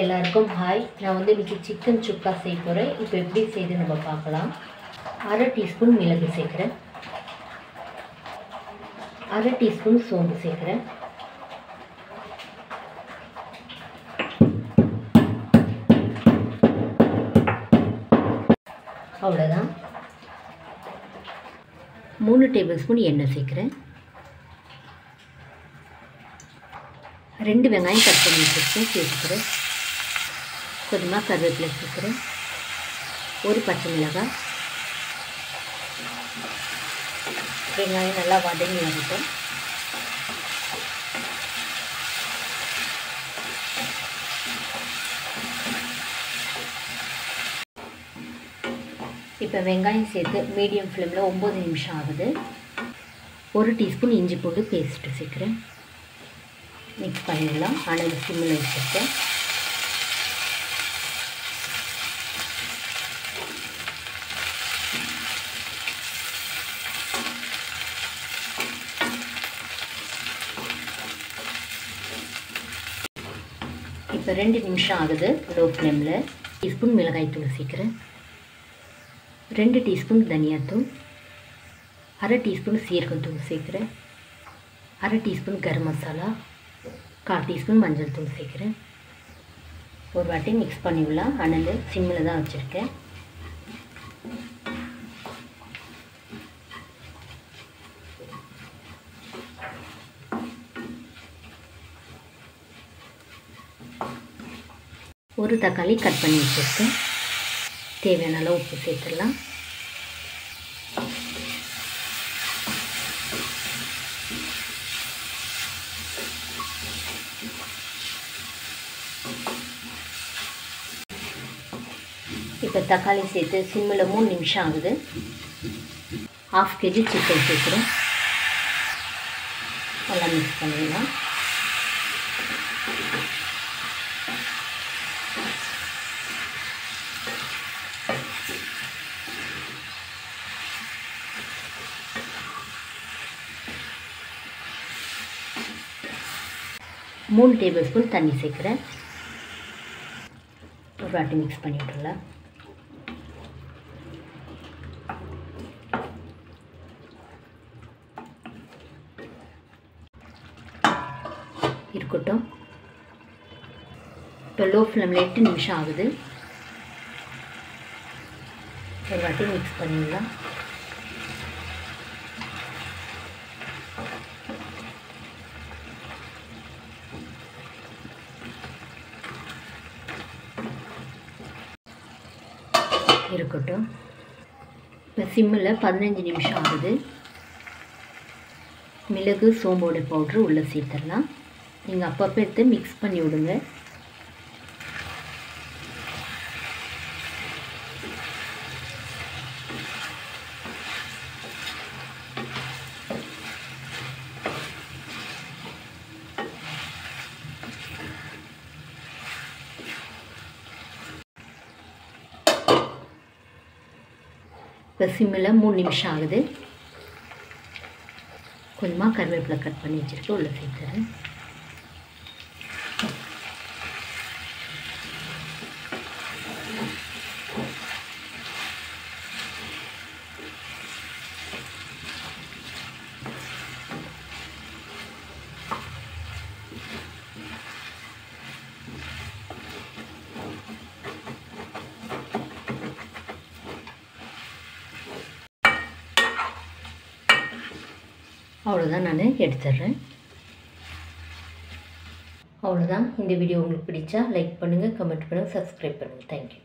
எல்லாருக்கும் ஹாய். நான் இன்றைக்கி சிக்கன் சுக்கா செய்ய போகிறேன். இப்போ எப்படி செய்து நம்ம பார்க்கலாம். 1/2 டீஸ்பூன் மிளகு சேர்க்குறேன், 1/2 டீஸ்பூன் சோம்பு சேர்க்குறேன், அவ்வளோதான். 3 டேபிள் ஸ்பூன் எண்ணெய் சேர்க்குறேன், 2 வெங்காயம் கட் பண்ணி வச்சுருக்கேன் சேர்த்துக்கிறேன், கொஞ்சமாக கருவேப்பிலை சேர்க்குறேன், ஒரு பச்சை மிளகாய். வெங்காயம் நல்லா வதங்கி வரட்டும். இப்போ வெங்காயம் சேர்த்து மீடியம் ஃப்ளேமில் 9 நிமிஷம் ஆகுது. 1 டீஸ்பூன் இஞ்சி பூண்டு பேஸ்ட்டு சேர்க்குறேன். மிக்ஸ் பண்ணிடலாம். அனல் சிம்மில் வச்சுருக்கேன். இப்போ 2 நிமிஷம் ஆகுது லோ ஃப்ளேமில். டீஸ்பூன் மிளகாய் தூள் சேர்க்குறேன், 2 டீஸ்பூன் தனியாத்தூள், 1/2 டீஸ்பூன் சீரகத்தூள் சேர்க்குறேன், 1/2 டீஸ்பூன் கரம் மசாலா, 1/4 டீஸ்பூன் மஞ்சள் தூள் சேர்க்குறேன். ஒரு வாட்டி மிக்ஸ் பண்ணிவிடலாம். அனல் சிம்மில் தான் வச்சுருக்கேன். ஒரு தக்காளி கட் பண்ணி வச்சுருக்கேன். தேவையான அளவு உப்பு சேர்த்துடலாம். இப்போ தக்காளி சேர்த்து சிம்மில் 3 நிமிஷம் ஆகுது. 1/2 kg சிக்கன் சேர்க்குறேன். நல்லா மிக்ஸ் பண்ணிடலாம். மூணு டேபிள் ஸ்பூன் தண்ணி சேர்க்குறேன். ஒரு வாட்டி மிக்ஸ் பண்ணி விட்டுடலாம். இருக்கட்டும். இப்போ லோ ஃப்ளேமில் 8 நிமிஷம் ஆகுது. ஒரு வாட்டி மிக்ஸ் பண்ணிடலாம். இருக்கட்டும். இப்போ சிம்மில் 15 நிமிஷம் ஆகுது. மிளகு சோம்போட பவுட்ரு உள்ளே சேர்த்துடலாம். நீங்கள் அப்பப்போ எடுத்து மிக்ஸ் பண்ணி விடுங்க. இப்போ சிம்மில் 3 நிமிஷம் ஆகுது. கொஞ்சமாக கருவேப்பிலை கட் பண்ணி வச்சுட்டு உள்ளே சேர்த்துறேன். அவ்வளோதான், நான் எடுத்துடுறேன். அவ்வளோதான். இந்த வீடியோ உங்களுக்கு பிடிச்சா லைக் பண்ணுங்கள், கமெண்ட் பண்ணுங்கள், சப்ஸ்கிரைப் பண்ணுங்கள். தேங்க்யூ.